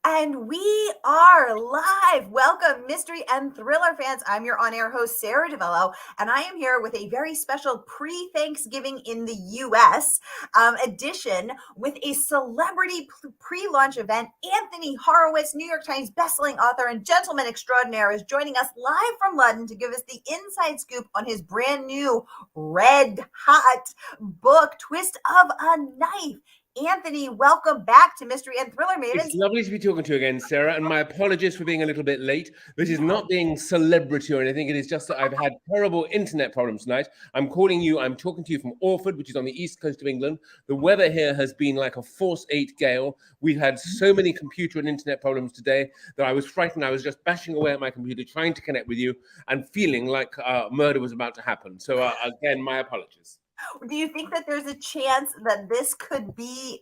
And we are live. Welcome, mystery and thriller fans. I'm your on-air host, Sara DiVello, and I am here with a very special pre-Thanksgiving in the U.S. Edition with a celebrity pre-launch event. Anthony Horowitz, New York Times bestselling author and gentleman extraordinaire, is joining us live from London to give us the inside scoop on his brand new red-hot book, Twist of a Knife. Anthony, welcome back to Mystery and Thriller Mavens. It's lovely to be talking to you again, Sarah, and my apologies for being a little bit late. This is not being celebrity or anything. It is just that I've had terrible internet problems tonight. I'm talking to you from Orford, which is on the east coast of England. The weather here has been like a force 8 gale. We've had so many computer and internet problems today that I was frightened. I was just bashing away at my computer, trying to connect with you and feeling like murder was about to happen. So again, my apologies. Do you think that there's a chance that this could be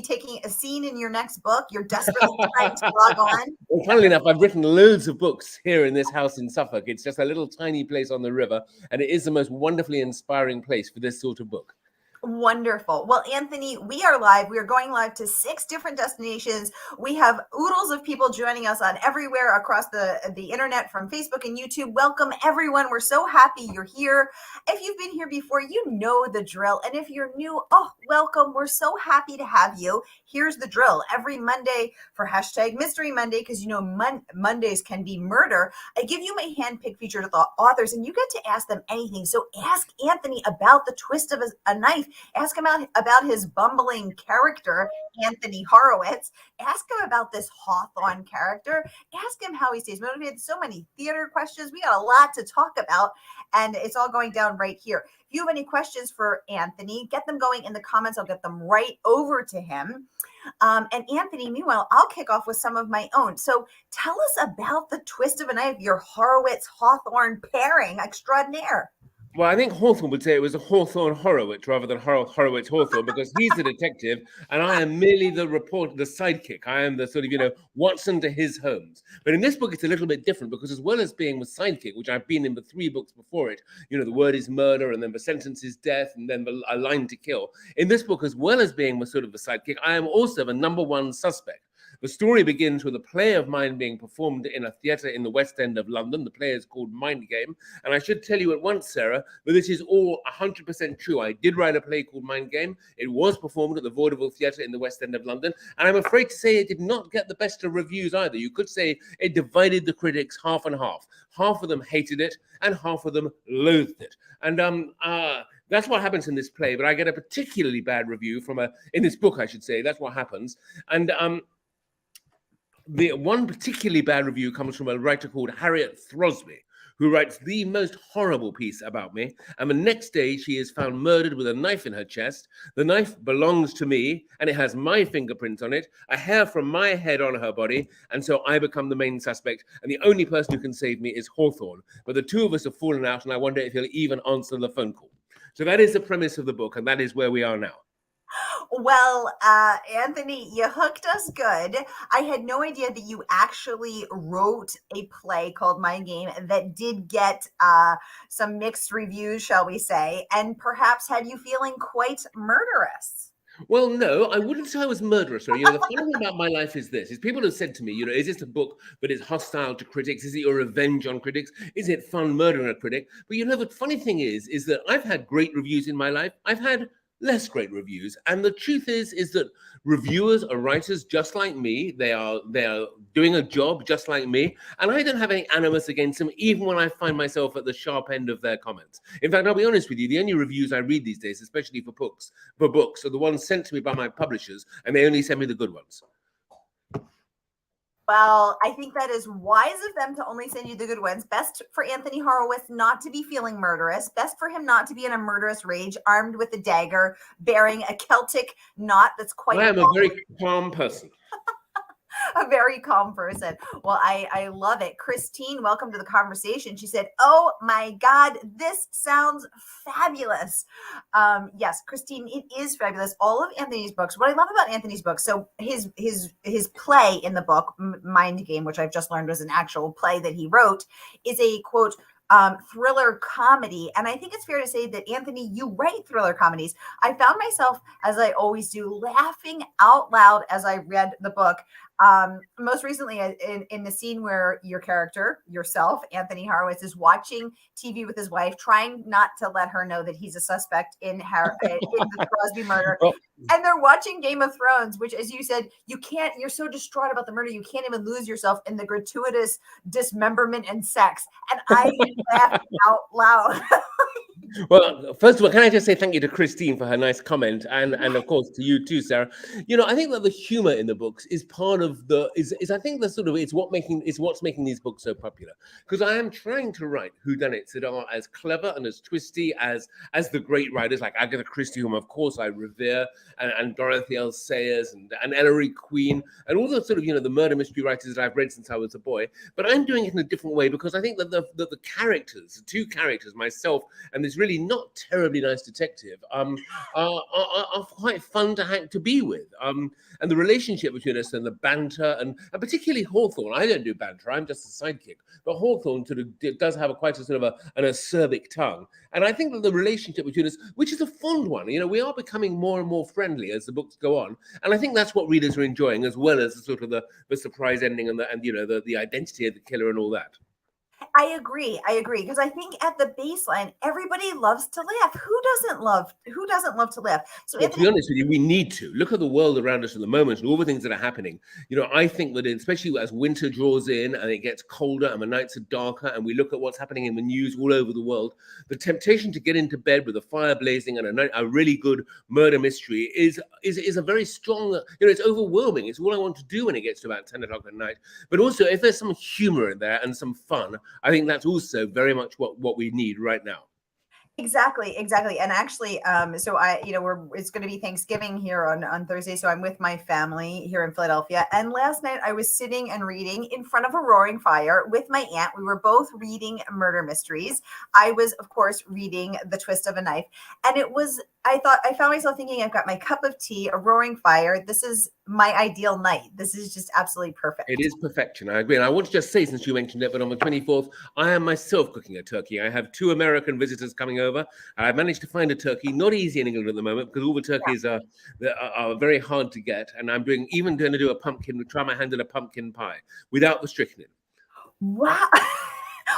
taking a scene in your next book? You're desperately trying to log on. Well, funnily enough, I've written loads of books here in this house in Suffolk. It's just a little tiny place on the river, and it is the most wonderfully inspiring place for this sort of book. Wonderful. Well, Anthony, we are live. We are going live to 6 different destinations. We have oodles of people joining us on everywhere across the internet, from Facebook and YouTube. Welcome, everyone. We're so happy you're here. If you've been here before, you know the drill. And if you're new, welcome. We're so happy to have you. Here's the drill. Every Monday for #Mystery Monday, because Mondays can be murder, I give you my hand-picked featured authors, and you get to ask them anything. So ask Anthony about the twist of a knife. Ask him about his bumbling character, Anthony Horowitz. Ask him about this Hawthorne character. Ask him how he stays motivated. So many theater questions. We got a lot to talk about, and it's all going down right here. If you have any questions for Anthony, get them going in the comments. I'll get them right over to him. And Anthony, meanwhile, I'll kick off with some of my own. So tell us about the twist of a knife, your Horowitz-Hawthorne pairing extraordinaire. Well, I think Hawthorne would say it was a Hawthorne Horowitz rather than Horowitz Hawthorne, because he's the detective and I am merely the sidekick. I am the sort of, Watson to his Holmes. But in this book, it's a little bit different, because as well as being the sidekick, which I've been in the 3 books before it, the word is murder, and then the sentence is death, and then a line to kill. In this book, as well as being the sort of the sidekick, I am also the number 1 suspect. The story begins with a play of mine being performed in a theatre in the West End of London. The play is called Mind Game. And I should tell you at once, Sarah, that this is all 100% true. I did write a play called Mind Game. It was performed at the Vaudeville Theatre in the West End of London. And I'm afraid to say it did not get the best of reviews either. You could say it divided the critics half and half. Half of them hated it and half of them loathed it. And that's what happens in this play. But I get a particularly bad review in this book, I should say. That's what happens. And the one particularly bad review comes from a writer called Harriet Throsby, who writes the most horrible piece about me. And the next day, she is found murdered with a knife in her chest. The knife belongs to me, and it has my fingerprint on it, a hair from my head on her body, and so I become the main suspect, and the only person who can save me is Hawthorne. But the 2 of us have fallen out, and I wonder if he'll even answer the phone call. So that is the premise of the book, and that is where we are now. Well, Anthony, you hooked us good. I had no idea that you actually wrote a play called Mind Game that did get some mixed reviews, shall we say, and perhaps had you feeling quite murderous. Well, no, I wouldn't say I was murderous. The funny thing about my life is this: people have said to me, is this a book that is hostile to critics? Is it your revenge on critics? Is it fun murdering a critic? But the funny thing is that I've had great reviews in my life. I've had less great reviews, and the truth is that reviewers are writers just like me. They are doing a job just like me, and I don't have any animus against them, even when I find myself at the sharp end of their comments. In fact, I'll be honest with you, the only reviews I read these days, especially for books, are the ones sent to me by my publishers, and they only send me the good ones. Well, I think that is wise of them to only send you the good ones. Best for Anthony Horowitz not to be feeling murderous. Best for him not to be in a murderous rage, armed with a dagger, bearing a Celtic knot that's quite... I am a very calm person. A very calm person. Well, I love it. Christine, welcome to the conversation. She said, "Oh my God, this sounds fabulous." Yes, Christine, it is fabulous. All of Anthony's books. What I love about Anthony's books, so his play in the book, Mind Game, which I've just learned was an actual play that he wrote, is a quote, thriller comedy. And I think it's fair to say that, Anthony, you write thriller comedies. I found myself, as I always do, laughing out loud as I read the book. Most recently in the scene where your character, yourself, Anthony Horowitz, is watching TV with his wife, trying not to let her know that he's a suspect in the Crosby murder. Well, And they're watching Game of Thrones, which, as you said, you're so distraught about the murder, you can't even lose yourself in the gratuitous dismemberment and sex. And I laughed out loud. Well, first of all, can I just say thank you to Christine for her nice comment, and of course to you too, Sarah. You know, I think that the humor in the books is part of the is I think the sort of it's what's making these books so popular, because I am trying to write whodunits that are as clever and as twisty as the great writers like Agatha Christie, whom of course I revere, and Dorothy L. Sayers and Ellery Queen, and all the sort of, you know, the murder mystery writers that I've read since I was a boy. But I'm doing it in a different way, because I think that the characters, the two characters, myself and this really not terribly nice detective, are quite fun to be with. And the relationship between us and the banter, and particularly Hawthorne. I don't do banter, I'm just a sidekick. But Hawthorne sort of does have quite a sort of an acerbic tongue. And I think that the relationship between us, which is a fond one, you know, we are becoming more and more friendly as the books go on. And I think that's what readers are enjoying, as well as the sort of the surprise ending and you know, the identity of the killer and all that. I agree. Because I think at the baseline, everybody loves to laugh. Who doesn't love to laugh? So Well, to be honest with you, we need to look at the world around us at the moment and all the things that are happening. You know, I think that especially as winter draws in and it gets colder and the nights are darker, and we look at what's happening in the news all over the world, the temptation to get into bed with a fire blazing and a really good murder mystery is a very strong, you know, it's overwhelming. It's all I want to do when it gets to about 10 o'clock at night. But also, if there's some humor in there and some fun, I think that's also very much what we need right now. Exactly. And actually, so it's going to be Thanksgiving here on Thursday. So I'm with my family here in Philadelphia. And last night I was sitting and reading in front of a roaring fire with my aunt. We were both reading murder mysteries. I was, of course, reading The Twist of a Knife. And I found myself thinking, I've got my cup of tea, a roaring fire. This is my ideal night. This is just absolutely perfect. It is perfection. I agree. And I want to just say, since you mentioned it, but on the 24th, I am myself cooking a turkey. I have 2 American visitors coming over. I've managed to find a turkey, not easy in England at the moment, because all the turkeys are very hard to get. And I'm even going to do try my hand at a pumpkin pie without the strychnine. Wow.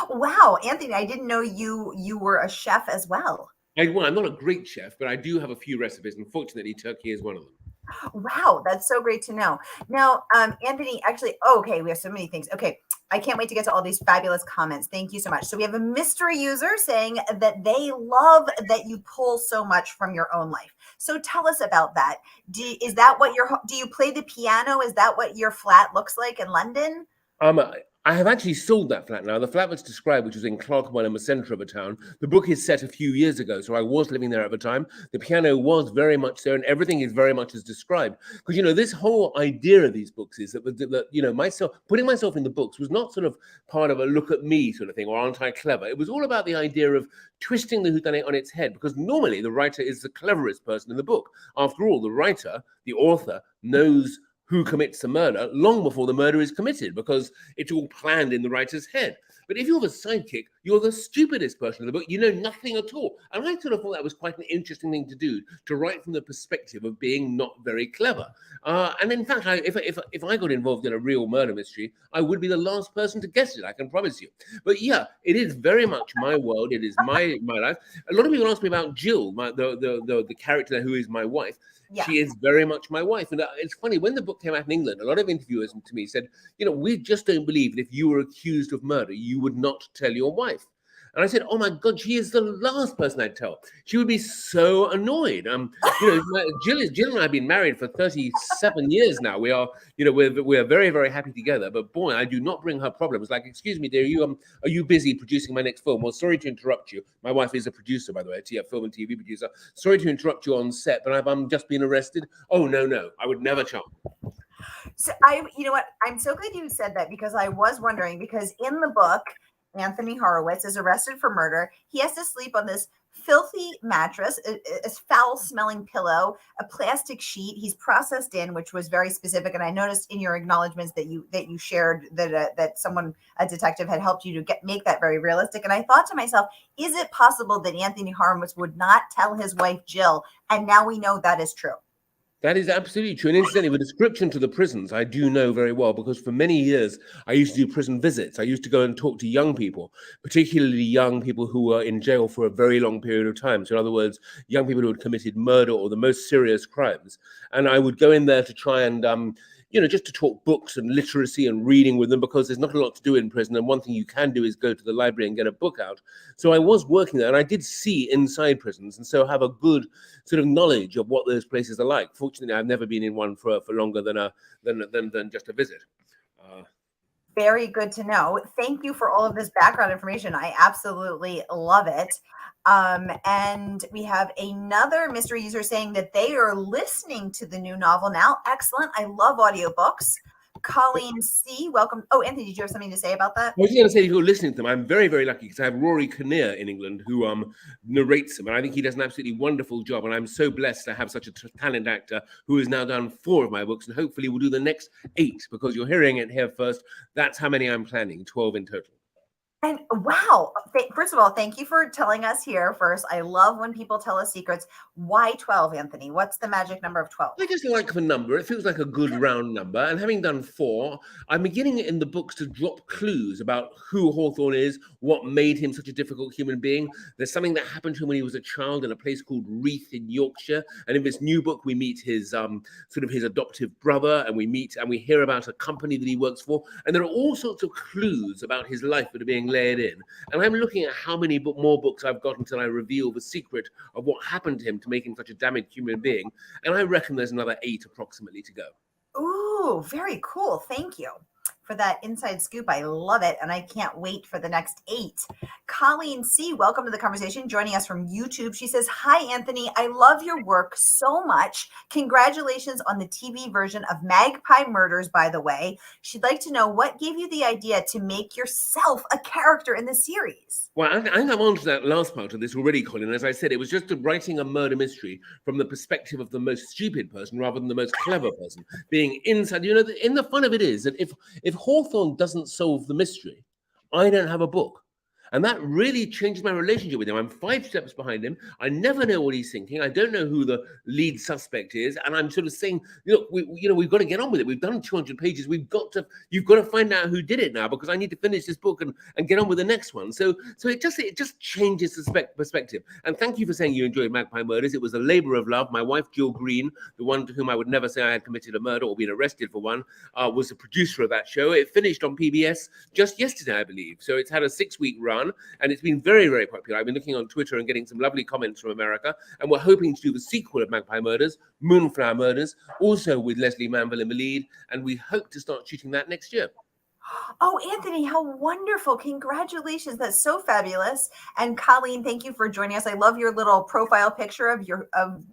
Wow. Anthony, I didn't know you were a chef as well. I'm not a great chef, but I do have a few recipes. And fortunately, turkey is one of them. Wow, that's so great to know. Now, Anthony, actually, okay, we have so many things. Okay, I can't wait to get to all these fabulous comments. Thank you so much. So we have a mystery user saying that they love that you pull so much from your own life. So tell us about that. Do you play the piano? Is that what your flat looks like in London? I have actually sold that flat now. The flat that's described, which was in Clerkenwell in the centre of the town, the book is set a few years ago, so I was living there at the time. The piano was very much there, and everything is very much as described. Because, you know, this whole idea of these books is that you know, putting myself in the books was not sort of part of a look at me sort of thing, or aren't I clever? It was all about the idea of twisting the whodunit on its head, because normally the writer is the cleverest person in the book. After all, the writer, the author, knows who commits the murder long before the murder is committed, because it's all planned in the writer's head. But if you're the sidekick, you're the stupidest person in the book. You know nothing at all. And I sort of thought that was quite an interesting thing to do, to write from the perspective of being not very clever. And in fact, if I got involved in a real murder mystery, I would be the last person to guess it, I can promise you. But yeah, it is very much my world. It is my life. A lot of people ask me about Jill, the character who is my wife. Yeah. She is very much my wife. And it's funny, when the book came out in England, a lot of interviewers to me said, you know, we just don't believe that if you were accused of murder, you would not tell your wife. And I said, oh my God, she is the last person I'd tell. She would be so annoyed. You know, Jill and I have been married for 37 years now. We are, you know, we're very, very happy together. But boy, I do not bring her problems. Like, excuse me, dear, are you busy producing my next film? Well, sorry to interrupt you. My wife is a producer, by the way, a film and TV producer. Sorry to interrupt you on set, but I've just been arrested. Oh, no, I would never charm. So you know what? I'm so glad you said that, because I was wondering, because in the book, Anthony Horowitz is arrested for murder. He has to sleep on this filthy mattress, a foul-smelling pillow, a plastic sheet. He's processed in, which was very specific. And I noticed in your acknowledgments that you shared that someone, a detective, had helped you to make that very realistic. And I thought to myself, is it possible that Anthony Horowitz would not tell his wife Jill? And now we know that is true. That is absolutely true. And incidentally, the description to the prisons, I do know very well, because for many years, I used to do prison visits. I used to go and talk to young people, particularly young people who were in jail for a very long period of time. So in other words, young people who had committed murder or the most serious crimes. And I would go in there to try and, just to talk books and literacy and reading with them, because there's not a lot to do in prison. And one thing you can do is go to the library and get a book out. So I was working there, and I did see inside prisons, and so have a good sort of knowledge of what those places are like. Fortunately, I've never been in one for longer than just a visit. Very good to know. Thank you for all of this background information. I absolutely love it. And we have another mystery user saying that they are listening to the new novel now. Excellent. I love audiobooks. Colleen C, welcome. Oh, Anthony, did you have something to say about that? I was going to say, if you're listening to them, I'm very, very lucky because I have Rory Kinnear in England who narrates them. And I think he does an absolutely wonderful job. And I'm so blessed to have such a talented actor who has now done 4 of my books and hopefully will do the next 8, because you're hearing it here first. That's how many I'm planning, 12 in total. And wow, first of all, thank you for telling us here first. I love when people tell us secrets. Why 12, Anthony? What's the magic number of 12? I just like the number. It feels like a good round number. And having done 4, I'm beginning in the books to drop clues about who Hawthorne is, what made him such a difficult human being. There's something that happened to him when he was a child in a place called Reeth in Yorkshire. And in this new book, we meet his sort of his adoptive brother, and we hear about a company that he works for. And there are all sorts of clues about his life that are being laid in. And I'm looking at how many more books I've got until I reveal the secret of what happened to him to make him such a damaged human being. And I reckon there's another 8 approximately to go. Ooh, very cool. Thank you for that inside scoop. I love it. And I can't wait for the next 8. Colleen C, welcome to the conversation, joining us from YouTube. She says, hi, Anthony. I love your work so much. Congratulations on the TV version of Magpie Murders, by the way. She'd like to know what gave you the idea to make yourself a character in the series. Well, I think I'm on to that last part of this already, Colin. As I said, it was just writing a murder mystery from the perspective of the most stupid person rather than the most clever person. Being inside, and the fun of it is that if Hawthorne doesn't solve the mystery, I don't have a book. And that really changed my relationship with him. I'm 5 steps behind him. I never know what he's thinking. I don't know who the lead suspect is. And I'm sort of saying, look, we've got to get on with it. We've done 200 pages. You've got to find out who did it now, because I need to finish this book and get on with the next one. So it just changes the perspective. And thank you for saying you enjoyed Magpie Murders. It was a labor of love. My wife, Jill Green, the one to whom I would never say I had committed a murder or been arrested for one, was the producer of that show. It finished on PBS just yesterday, I believe. So it's had a 6-week run. And it's been very, very popular. I've been looking on Twitter and getting some lovely comments from America. And we're hoping to do the sequel of Magpie Murders, Moonflower Murders, also with Leslie Manville in the lead. And we hope to start shooting that next year. Oh, Anthony, how wonderful. Congratulations. That's so fabulous. And Colleen, thank you for joining us. I love your little profile picture of you.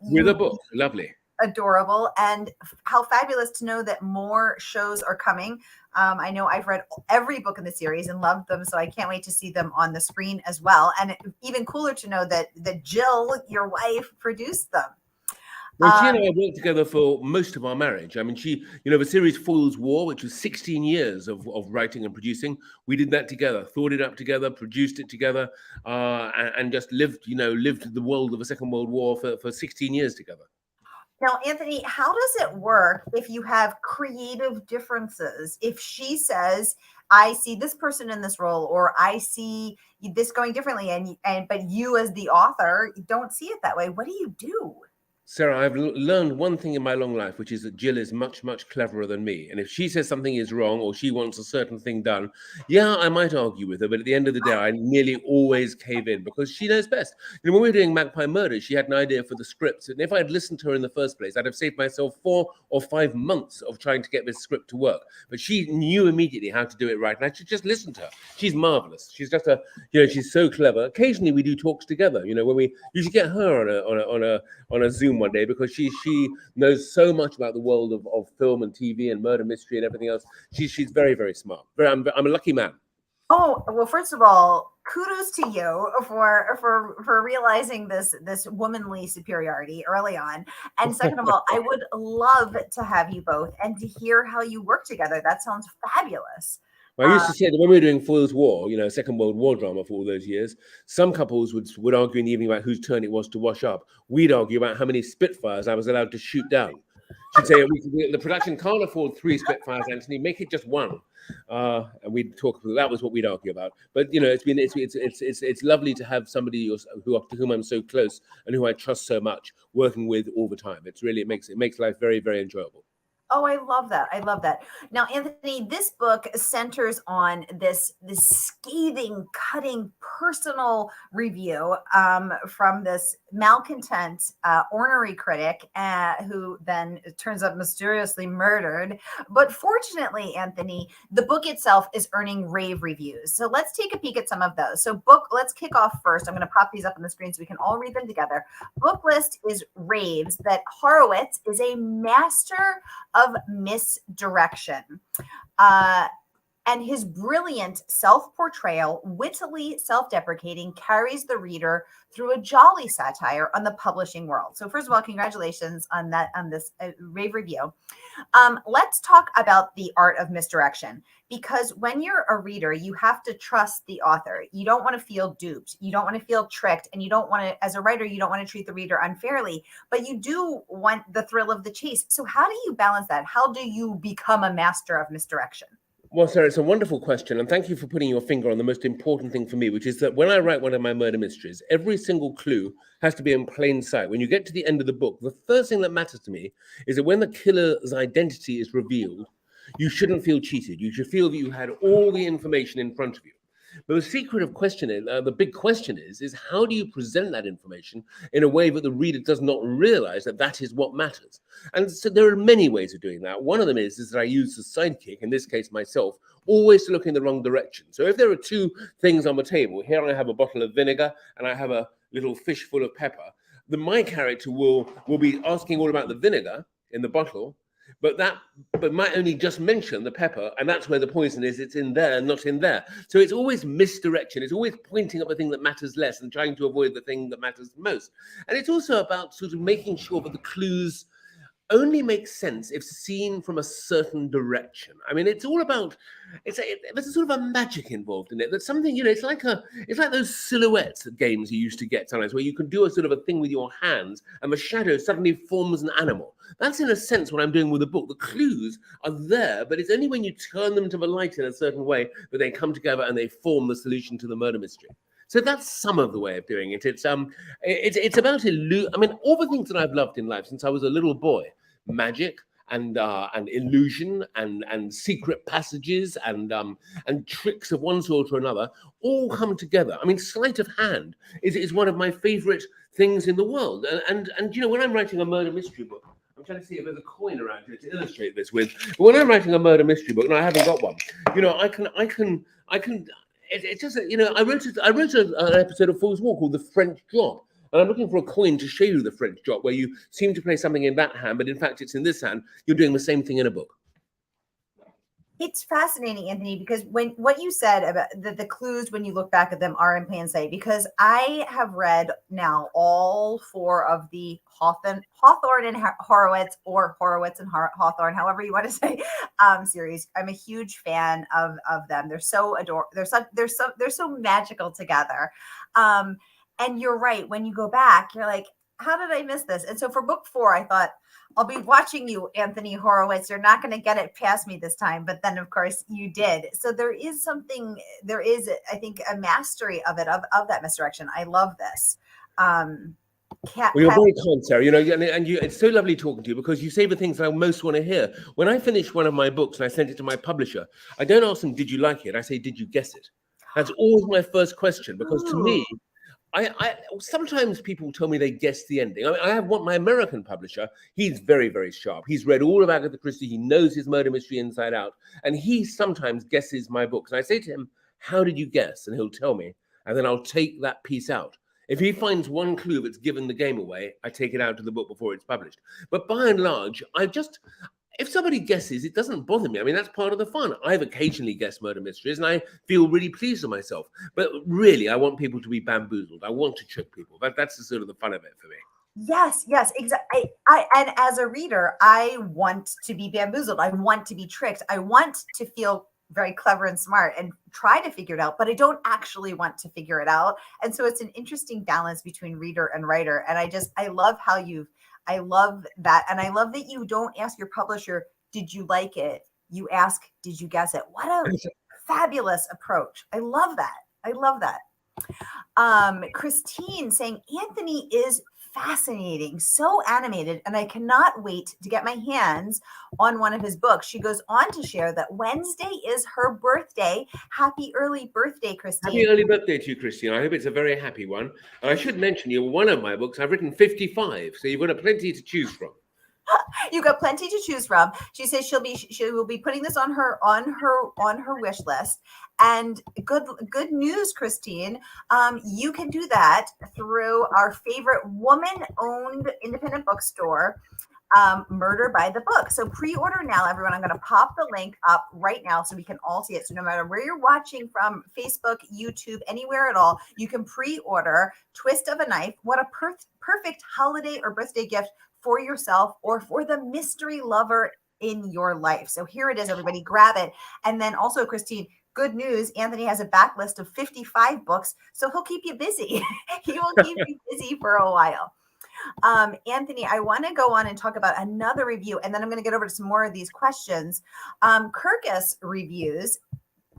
With a book. Lovely. Adorable. And how fabulous to know that more shows are coming. I know I've read every book in the series and loved them, so I can't wait to see them on the screen as well. And even cooler to know that Jill, your wife, produced them. Well, she and I worked together for most of our marriage. I mean, the series Fool's War, which was 16 years of writing and producing, we did that together, thought it up together, produced it together, and just lived the world of the Second World War for 16 years together. Now, Anthony, how does it work if you have creative differences? If she says, I see this person in this role, or I see this going differently, but you as the author don't see it that way, what do you do? Sarah, I've learned one thing in my long life, which is that Jill is much, much cleverer than me. And if she says something is wrong or she wants a certain thing done, yeah, I might argue with her. But at the end of the day, I nearly always cave in because she knows best. When we were doing Magpie Murders, she had an idea for the script. And if I had listened to her in the first place, I'd have saved myself 4 or 5 months of trying to get this script to work. But she knew immediately how to do it right. And I should just listen to her. She's marvelous. She's just she's so clever. Occasionally we do talks together, when you should get her on a Zoom one day, because she knows so much about the world of film and TV and murder mystery and everything else. She's very, very smart. I'm a lucky man. Oh, well, first of all, kudos to you for realizing this womanly superiority early on. And second of all, I would love to have you both and to hear how you work together. That sounds fabulous. Well, I used to say that when we were doing Foyle's War, Second World War drama for all those years, some couples would argue in the evening about whose turn it was to wash up. We'd argue about how many Spitfires I was allowed to shoot down. She'd say, the production can't afford 3 Spitfires, Anthony, make it just 1. And we'd talk. That was what we'd argue about. But it's lovely to have somebody to whom I'm so close and who I trust so much working with all the time. It makes life very, very enjoyable. Oh, I love that. I love that. Now, Anthony, this book centers on this scathing, cutting, personal review from this malcontent, ornery critic who then turns up mysteriously murdered. But fortunately, Anthony, the book itself is earning rave reviews. So let's take a peek at some of those. So let's kick off first. I'm going to pop these up on the screen so we can all read them together. Booklist is raves that Horowitz is a master of misdirection. And his brilliant self-portrayal, wittily self-deprecating, carries the reader through a jolly satire on the publishing world. So first of all, congratulations on this rave review. Let's talk about the art of misdirection, because when you're a reader, you have to trust the author. You don't want to feel duped. You don't want to feel tricked. And you don't want to, as a writer, you don't want to treat the reader unfairly, but you do want the thrill of the chase. So how do you balance that? How do you become a master of misdirection? Well, Sarah, it's a wonderful question. And thank you for putting your finger on the most important thing for me, which is that when I write one of my murder mysteries, every single clue has to be in plain sight. When you get to the end of the book, the first thing that matters to me is that when the killer's identity is revealed, you shouldn't feel cheated. You should feel that you had all the information in front of you. But the secret of questioning, the big question is how do you present that information in a way that the reader does not realize that that is what matters? And so there are many ways of doing that. One of them is that I use the sidekick, in this case myself, always to look in the wrong direction. So if there are 2 things on the table, here I have a bottle of vinegar and I have a little fish full of pepper, then my character will be asking all about the vinegar in the bottle, but might only just mention the pepper, and that's where the poison is. It's in there, not in there. So it's always misdirection. It's always pointing at the thing that matters less and trying to avoid the thing that matters most. And it's also about sort of making sure that the clues only make sense if seen from a certain direction. I mean, it's all about, there's a sort of a magic involved in it. That's something, it's like those silhouettes games you used to get sometimes, where you can do a sort of a thing with your hands and the shadow suddenly forms an animal. That's in a sense what I'm doing with the book. The clues are there, but it's only when you turn them to the light in a certain way that they come together and they form the solution to the murder mystery. So that's some of the way of doing it. It's about all the things that I've loved in life since I was a little boy: magic and illusion and secret passages and tricks of one sort or another all come together. I mean, sleight of hand is one of my favorite things in the world. And when I'm writing a murder mystery book, I'm trying to see if there's a coin around here to illustrate this with. But when I'm writing a murder mystery book, and I haven't got one, I can. It's just I wrote an episode of Fool's War called The French Drop, and I'm looking for a coin to show you the French Drop, where you seem to play something in that hand, but in fact it's in this hand. You're doing the same thing in a book. It's fascinating, Anthony, because what you said about the clues when you look back at them are in plain sight, because I have read now all 4 of the Hawthorne and Horowitz, or Horowitz and Hawthorne, however you want to say, series. I'm a huge fan of them. They're so they're so magical together. And you're right. When you go back, you're like, how did I miss this? And so for book 4, I thought, I'll be watching you, Anthony Horowitz. You're not going to get it past me this time. But then, of course, you did. So there is, I think, a mastery of it, of that misdirection. I love this. Well, you're very kind, Sarah. It's so lovely talking to you, because you say the things that I most want to hear. When I finish one of my books and I send it to my publisher, I don't ask them, did you like it? I say, did you guess it? That's always my first question, because to me, I sometimes people tell me they guess the ending. I have my American publisher. He's very, very sharp. He's read all of Agatha Christie. He knows his murder mystery inside out. And he sometimes guesses my books. And I say to him, how did you guess? And he'll tell me. And then I'll take that piece out. If he finds one clue that's given the game away, I take it out of the book before it's published. But by and large, if somebody guesses, it doesn't bother me. I mean, that's part of the fun. I've occasionally guessed murder mysteries and I feel really pleased with myself. But really, I want people to be bamboozled. I want to trick people. That's the sort of the fun of it for me. Yes, yes, exactly. I and as a reader, I want to be bamboozled. I want to be tricked. I want to feel very clever and smart and try to figure it out, but I don't actually want to figure it out. And so it's an interesting balance between reader and writer. And I love I love that. And I love that you don't ask your publisher, did you like it? You ask, did you guess it? What a fabulous approach. I love that. I love that. Christine saying Anthony is fascinating, so animated, and I cannot wait to get my hands on one of his books. She goes on to share that Wednesday is her birthday. Happy early birthday, Christine. Happy early birthday to you, Christine. I hope it's a very happy one. And I should mention you, one of my books, I've written 55, so you've got plenty to choose from. You've got plenty to choose from. She says she will be putting this on her wish list. And good news, Christine. You can do that through our favorite woman-owned independent bookstore, Murder by the Book. So pre-order now, everyone. I'm going to pop the link up right now so we can all see it. So no matter where you're watching from, Facebook, YouTube, anywhere at all, you can pre-order Twist of a Knife. What a perfect holiday or birthday gift for yourself or for the mystery lover in your life. So here it is, everybody, grab it. And then also, Christine, good news, Anthony has a backlist of 55 books, so he'll keep you busy. He will keep you busy for a while. Anthony, I want to go on and talk about another review, and then I'm going to get over to some more of these questions. Kirkus Reviews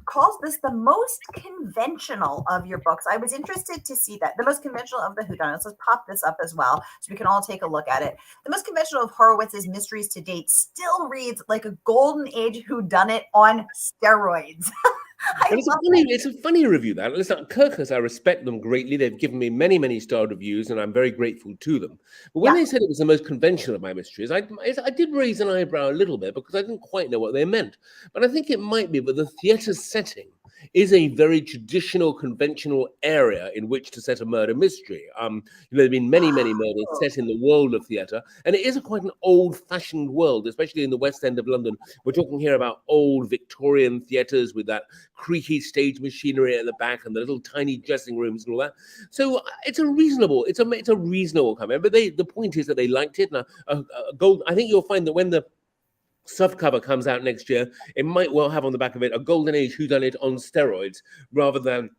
calls this the most conventional of your books. I was interested to see that. The most conventional of the whodunits. Let's pop this up as well so we can all take a look at it. The most conventional of Horowitz's mysteries to date still reads like a golden age whodunit on steroids. It's a funny review, that. Listen, Kirkus, I respect them greatly. They've given me many, many star reviews, and I'm very grateful to them. But when they said it was the most conventional of my mysteries, I did raise an eyebrow a little bit because I didn't quite know what they meant. But I think it might be that the theatre setting is a very traditional, conventional area in which to set a murder mystery. There have been many, many murders set in the world of theatre, and it is quite an old-fashioned world, especially in the West End of London. We're talking here about old Victorian theatres with that creaky stage machinery at the back and the little tiny dressing rooms and all that. So it's a reasonable comment. But the point is that they liked it. Now, I think you'll find that when the soft cover comes out next year, it might well have on the back of it a golden age whodunit on steroids rather than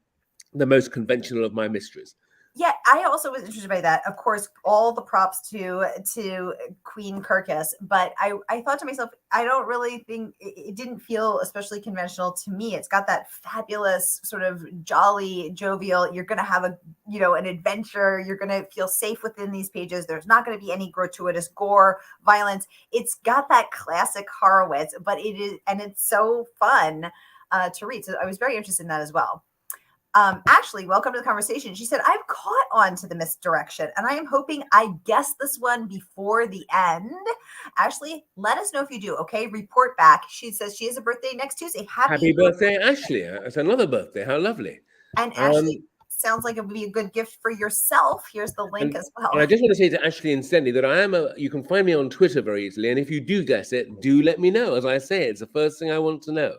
the most conventional of my mysteries. Yeah, I also was interested by that. Of course, all the props to Queen Kirkus, but I thought to myself, I don't really think it didn't feel especially conventional to me. It's got that fabulous sort of jolly, jovial. You're going to have an adventure. You're going to feel safe within these pages. There's not going to be any gratuitous gore, violence. It's got that classic Horowitz, but it's so fun to read. So I was very interested in that as well. Ashley, welcome to the conversation. She said, I've caught on to the misdirection, and I am hoping I guess this one before the end. Ashley, let us know if you do, okay? Report back. She says she has a birthday next Tuesday. Happy birthday, Ashley. It's another birthday. How lovely. And Ashley, sounds like it would be a good gift for yourself. Here's the link as well. And I just want to say to Ashley and Stanley that you can find me on Twitter very easily, and if you do guess it, do let me know. As I say, it's the first thing I want to know.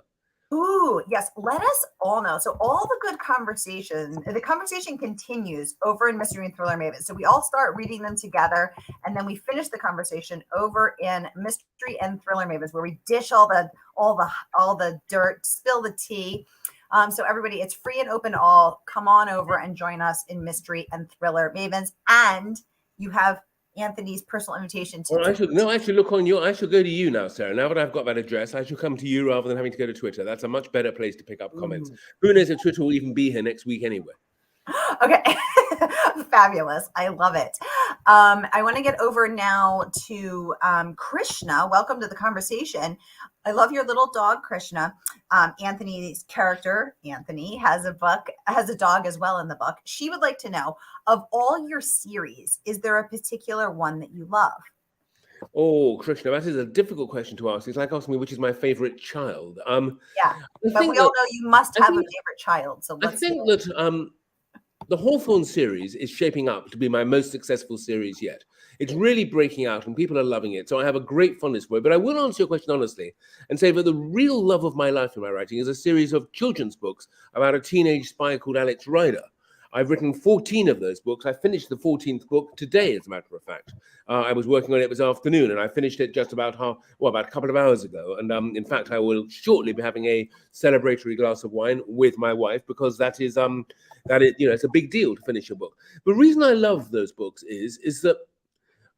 Ooh, yes. Let us all know. So all the conversation continues over in Mystery and Thriller Maven. So we all start reading them together, and then we finish the conversation over in Mystery and Thriller Mavens, where we dish all the dirt, spill the tea. So everybody, it's free and open to all. Come on over and join us in Mystery and Thriller Mavens. And you have Anthony's personal invitation to I should go to you now, Sarah. Now that I've got that address, I should come to you rather than having to go to Twitter. That's a much better place to pick up comments. Who knows if Twitter will even be here next week anyway. Okay. Fabulous. I love it. I want to get over now to Krishna. Welcome to the conversation. I love your little dog, Krishna. Anthony's character, Anthony, has a dog as well in the book. She would like to know, of all your series, is there a particular one that you love? Oh, Krishna, that is a difficult question to ask. It's like asking me which is my favorite child. Yeah, but we all know you must have a favorite child. So I think that the Hawthorne series is shaping up to be my most successful series yet. It's really breaking out and people are loving it. So I have a great fondness for it. But I will answer your question honestly and say that the real love of my life in my writing is a series of children's books about a teenage spy called Alex Rider. I've written 14 of those books. I finished the 14th book today, as a matter of fact. I was working on it this afternoon, and I finished it just about about a couple of hours ago. And in fact, I will shortly be having a celebratory glass of wine with my wife because it's a big deal to finish a book. The reason I love those books is that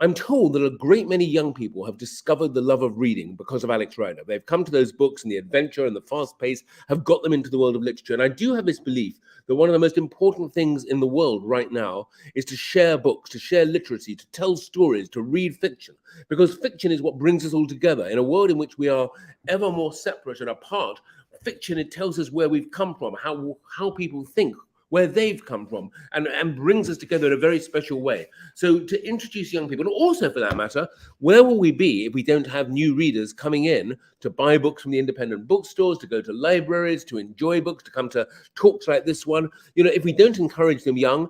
I'm told that a great many young people have discovered the love of reading because of Alex Rider. They've come to those books, and the adventure and the fast pace have got them into the world of literature. And I do have this belief that one of the most important things in the world right now is to share books, to share literacy, to tell stories, to read fiction, because fiction is what brings us all together. In a world in which we are ever more separate and apart, fiction, it tells us where we've come from, how people think, where they've come from, and brings us together in a very special way. So to introduce young people, and also for that matter, where will we be if we don't have new readers coming in to buy books from the independent bookstores, to go to libraries, to enjoy books, to come to talks like this one? If we don't encourage them young,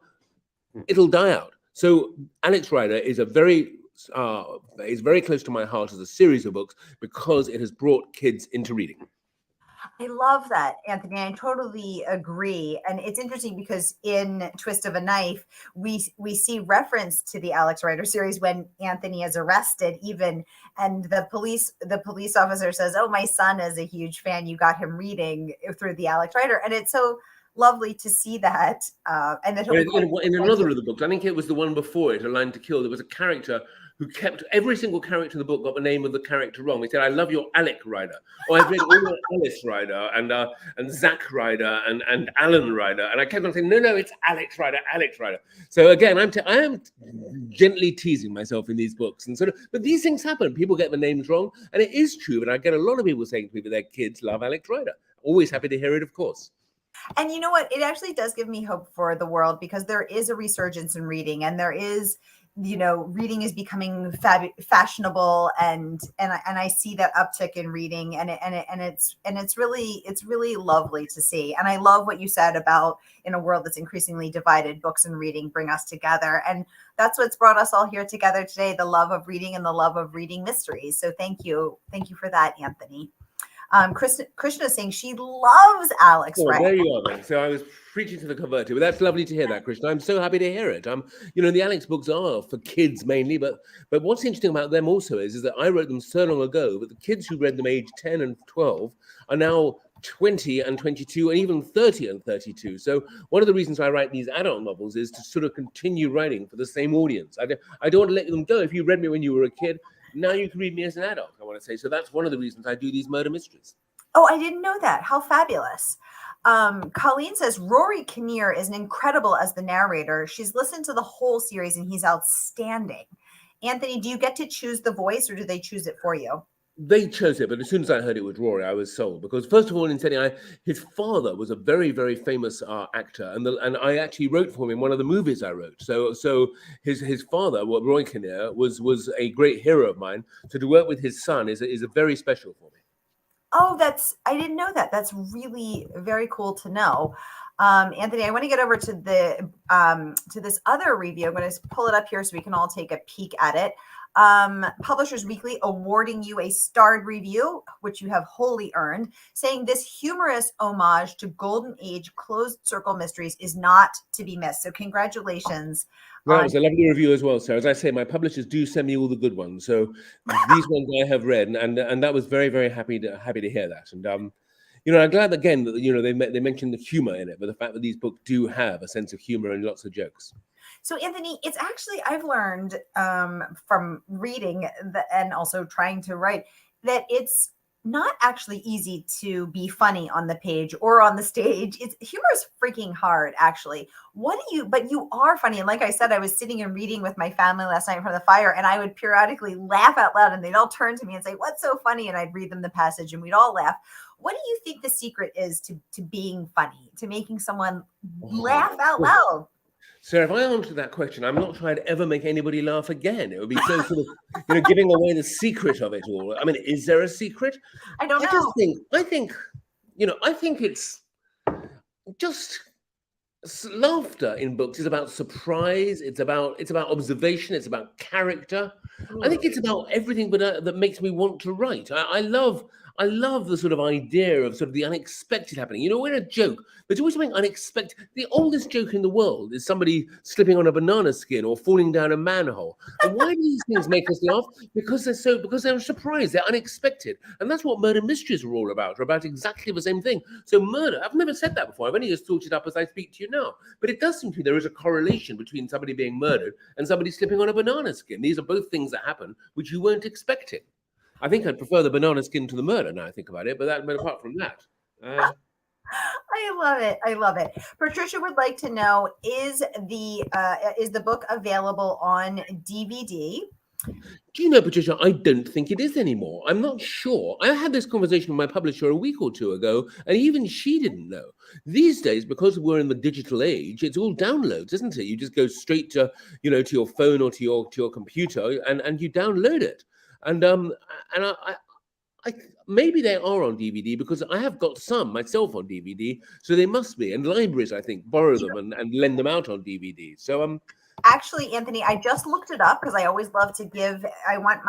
it'll die out. So Alex Rider is very close to my heart as a series of books because it has brought kids into reading. I love that, Anthony. I totally agree. And it's interesting because in Twist of a Knife, we see reference to the Alex Rider series when Anthony is arrested even, and the police officer says, "Oh, my son is a huge fan. You got him reading through the Alex Rider." And it's so lovely to see that. And that in another of the books, I think it was the one before it, A Line to Kill, there was a character who kept every single character in the book got the name of the character wrong. He said, "I love your Alec Rider." Or I've read all your Alice Rider and Zach Rider and Alan Rider. And I kept on saying, no, it's Alex Rider, Alex Rider. So again, I am gently teasing myself in these books. And but these things happen. People get the names wrong. And it is true. But I get a lot of people saying to me that their kids love Alex Rider. Always happy to hear it, of course. And you know what? It actually does give me hope for the world because there is a resurgence in reading, and there is, reading is becoming fashionable, and I see that uptick in reading, and it's really lovely to see. And I love what you said about, in a world that's increasingly divided, books and reading bring us together, and that's what's brought us all here together today: the love of reading and the love of reading mysteries. So thank you for that, Anthony. Krishna is saying she loves Alex. Oh, there you are, then. So I was preaching to the converted, but that's lovely to hear that, Krishna. I'm so happy to hear it. The Alex books are for kids mainly, but what's interesting about them also is that I wrote them so long ago, but the kids who read them age 10 and 12 are now 20 and 22 and even 30 and 32. So one of the reasons I write these adult novels is to sort of continue writing for the same audience. I don't want to let them go. If you read me when you were a kid, now you can read me as an adult, I want to say. So that's one of the reasons I do these murder mysteries. Oh, I didn't know that. How fabulous. Colleen says Rory Kinnear is incredible as the narrator. She's listened to the whole series and he's outstanding. Anthony, do you get to choose the voice or do they choose it for you? They chose it, but as soon as I heard it was Rory, I was sold. Because first of all, in setting, his father was a very, very famous actor, and I actually wrote for him in one of the movies I wrote. So his father, Roy Kinnear, was a great hero of mine. So to work with his son is a very special for me. Oh, I didn't know that. That's really very cool to know. Anthony, I want to get over to this other review. I'm going to pull it up here so we can all take a peek at it. Publishers Weekly awarding you a starred review, which you have wholly earned, saying this humorous homage to Golden Age closed circle mysteries is not to be missed. So congratulations. Well, that was a lovely review as well, Sarah. As I say, my publishers do send me all the good ones. So these ones I have read, and that was very, very happy to hear that. And I'm glad again that they mentioned the humor in it, but the fact that these books do have a sense of humor and lots of jokes. So, Anthony, it's actually, I've learned from reading and also trying to write that it's not actually easy to be funny on the page or on the stage. Humor is freaking hard, actually. But you are funny. And like I said, I was sitting and reading with my family last night in front of the fire, and I would periodically laugh out loud, and they'd all turn to me and say, "What's so funny?" And I'd read them the passage, and we'd all laugh. What do you think the secret is to being funny, to making someone laugh out loud? So if I answer that question, I'm not sure I'd ever make anybody laugh again. It would be so sort of, giving away the secret of it all. I mean, is there a secret? I don't know. I think it's just Laughter in books is about surprise. It's about observation. It's about character. I think it's about everything, but that makes me want to write. I love the sort of idea of sort of the unexpected happening. You know, when a joke, there's always something unexpected. The oldest joke in the world is somebody slipping on a banana skin or falling down a manhole. And why do these things make us laugh? Because they're a surprise. They're unexpected, and that's what murder mysteries are all about. Are about exactly the same thing. So murder. I've never said that before. I've only just thought it up as I speak to you now. But it does seem to me there is a correlation between somebody being murdered and somebody slipping on a banana skin. These are both things that happen which you weren't expecting. I think I'd prefer the banana skin to the murder now I think about it, but apart from that, I love it. I love it. Patricia would like to know, is the book available on DVD? do you know, Patricia, I don't think it is anymore. I'm not sure. I had this conversation with my publisher a week or two ago, and even she didn't know. These days, because we're in the digital age, it's all downloads, isn't it? You just go straight to, to your phone or to your computer, and you download it. And maybe they are on DVD because I have got some myself on DVD, so they must be. And libraries, I think, borrow them and lend them out on DVD. So Actually, Anthony, I just looked it up because I always love to give. I want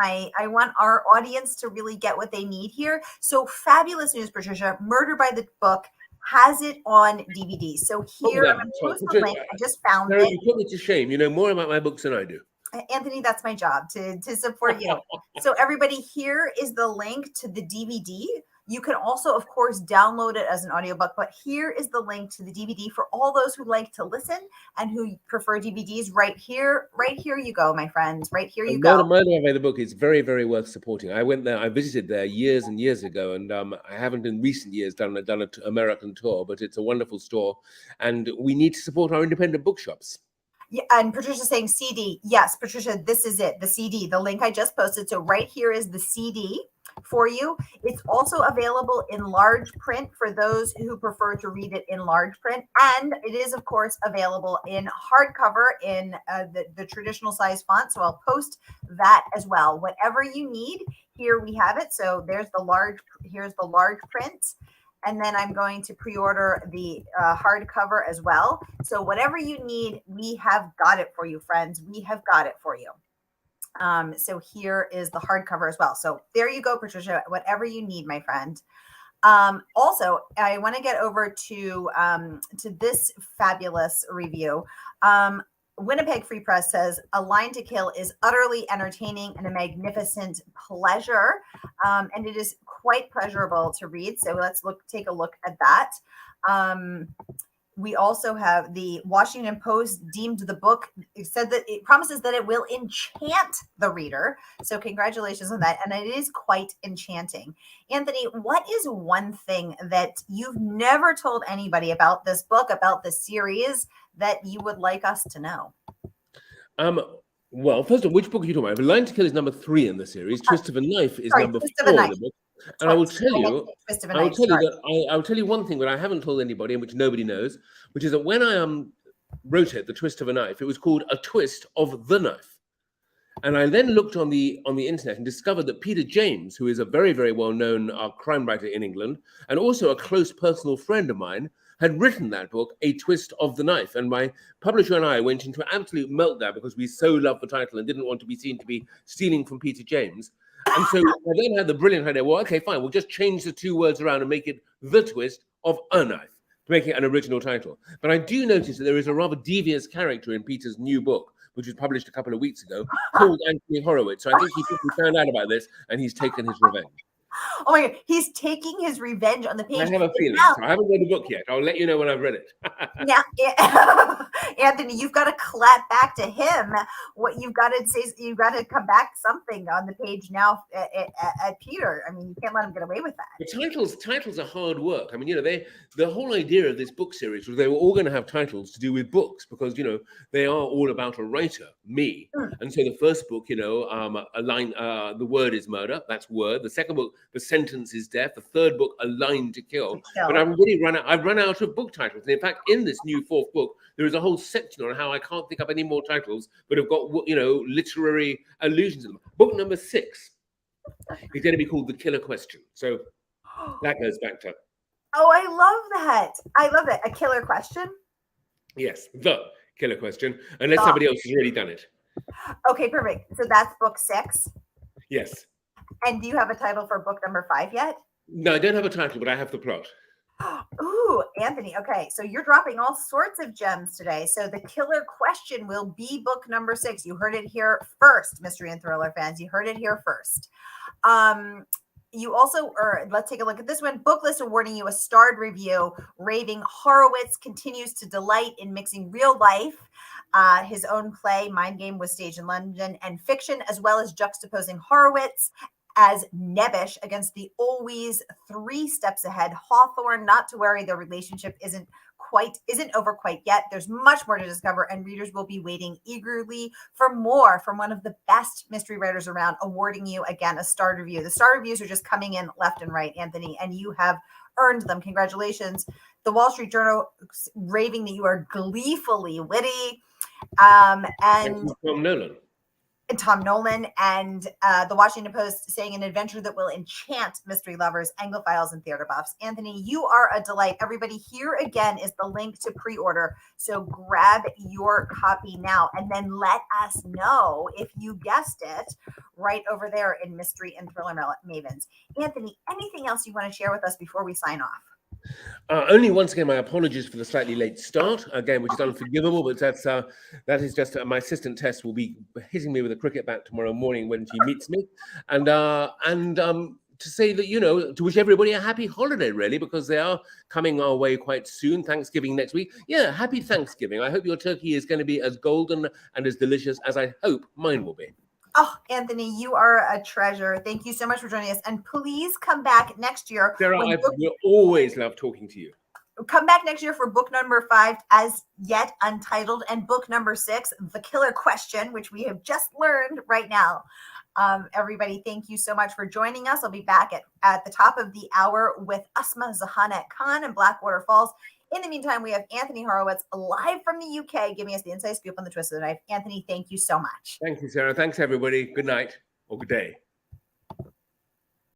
our audience to really get what they need here. So fabulous news, Patricia. Murder by the Book has it on DVD. So here, I'm going to post the link. I just found Sara, it. you put me to shame. You know more about my books than I do. Anthony, that's my job to support you. So everybody, here is the link to the DVD. You can also, of course, download it as an audiobook, but here is the link to the DVD for all those who like to listen and who prefer DVDs. Right here you go, my friends. Right here you go. Murder by the Book is very, very worth supporting. I went there, I visited there years and years ago, and I haven't in recent years done an American tour, but it's a wonderful store, and we need to support our independent bookshops. Yeah, and Patricia's saying CD. Yes, Patricia, this is it, the CD, the link I just posted. So right here is the CD for you. It's also available in large print for those who prefer to read it in large print. And it is, of course, available in hardcover in the traditional size font. So I'll post that as well. Whatever you need, here we have it. So here's the large print. And then I'm going to pre-order the hardcover as well. So whatever you need, we have got it for you, friends. We have got it for you. So here is the hardcover as well. So there you go, Patricia, whatever you need, my friend. Also, I want to get over to this fabulous review. Winnipeg Free Press says, A Line to Kill is utterly entertaining and a magnificent pleasure. And it is quite pleasurable to read. So let's take a look at that. We also have the Washington Post deemed the book, it said that it promises that it will enchant the reader. So congratulations on that. And it is quite enchanting. Anthony, what is one thing that you've never told anybody about this book, about the series, that you would like us to know? Well, first of all, which book are you talking about? A Line to Kill is number 3 in the series. Twist of a Knife is number 4 in the book. And I will tell you one thing that I haven't told anybody and which nobody knows, which is that when I wrote it, The Twist of a Knife, it was called A Twist of the Knife. And I then looked on the internet and discovered that Peter James, who is a very, very well-known crime writer in England, and also a close personal friend of mine, had written that book, A Twist of the Knife. And my publisher and I went into an absolute meltdown because we so loved the title and didn't want to be seen to be stealing from Peter James. And so I then had the brilliant idea, well, okay, fine, we'll just change the 2 words around and make it The Twist of a Knife, to make it an original title. But I do notice that there is a rather devious character in Peter's new book, which was published a couple of weeks ago, called Anthony Horowitz. So I think he found out about this and he's taken his revenge. Oh my God, he's taking his revenge on the page. I have a feeling. So I haven't read the book yet. I'll let you know when I've read it. Now, Anthony, you've got to clap back to him. What you've got to say, you've got to come back something on the page now at Peter. I mean, you can't let him get away with that. The titles are hard work. I mean, the whole idea of this book series was they were all going to have titles to do with books because, they are all about a writer, me. And so the first book, a line, the word is murder. That's word. The second book, the sentence is death. The third book, A Line to Kill. But I've run out of book titles. And in fact, in this new 4th book, there is a whole section on how I can't think up any more titles, but have got, literary allusions in them. Book number 6 is going to be called The Killer Question. So that goes back to. Oh, I love that. I love that. A killer question. Yes, the killer question, unless somebody else has already done it. Okay, perfect. So that's book 6. Yes. And do you have a title for book number 5 yet? No, I don't have a title, but I have the plot. Ooh, Anthony. Okay, so you're dropping all sorts of gems today. So the killer question will be book number 6. You heard it here first, mystery and thriller fans. You heard it here first. You also, or let's take a look at this one. Booklist awarding you a starred review, raving Horowitz continues to delight in mixing real life. His own play, Mind Game, was staged in London, and fiction, as well as juxtaposing Horowitz as nebbish against the always 3 steps ahead Hawthorne. Not to worry, their relationship isn't over quite yet. There's much more to discover, and readers will be waiting eagerly for more from one of the best mystery writers around, awarding you again a starred review. The star reviews are just coming in left and right, Anthony, and you have earned them. Congratulations. The Wall Street Journal raving that you are gleefully witty. And Tom Nolan. Tom Nolan, and the Washington Post saying an adventure that will enchant mystery lovers, Anglophiles, and theater buffs. Anthony, you are a delight. Everybody, here again is the link to pre-order. So grab your copy now, and then let us know if you guessed it right over there in Mystery and Thriller Mavens. Anthony, anything else you want to share with us before we sign off? Only once again, my apologies for the slightly late start, again, which is unforgivable, but that is just my assistant Tess will be hitting me with a cricket bat tomorrow morning when she meets me, and to say that, you know, to wish everybody a happy holiday, really, because they are coming our way quite soon. Thanksgiving next week. Yeah, happy Thanksgiving. I hope your turkey is going to be as golden and as delicious as I hope mine will be. Oh, Anthony, you are a treasure. Thank you so much for joining us. And please come back next year. Sarah, I will always love talking to you. Come back next year for book number 5, as yet untitled, and book number 6, The Killer Question, which we have just learned right now. Everybody, thank you so much for joining us. I'll be back at the top of the hour with Asma Zahanet Khan and Blackwater Falls. In the meantime, we have Anthony Horowitz live from the UK giving us the inside scoop on the twist of the knife. Anthony, thank you so much. Thank you, Sarah. Thanks, everybody. Good night or good day.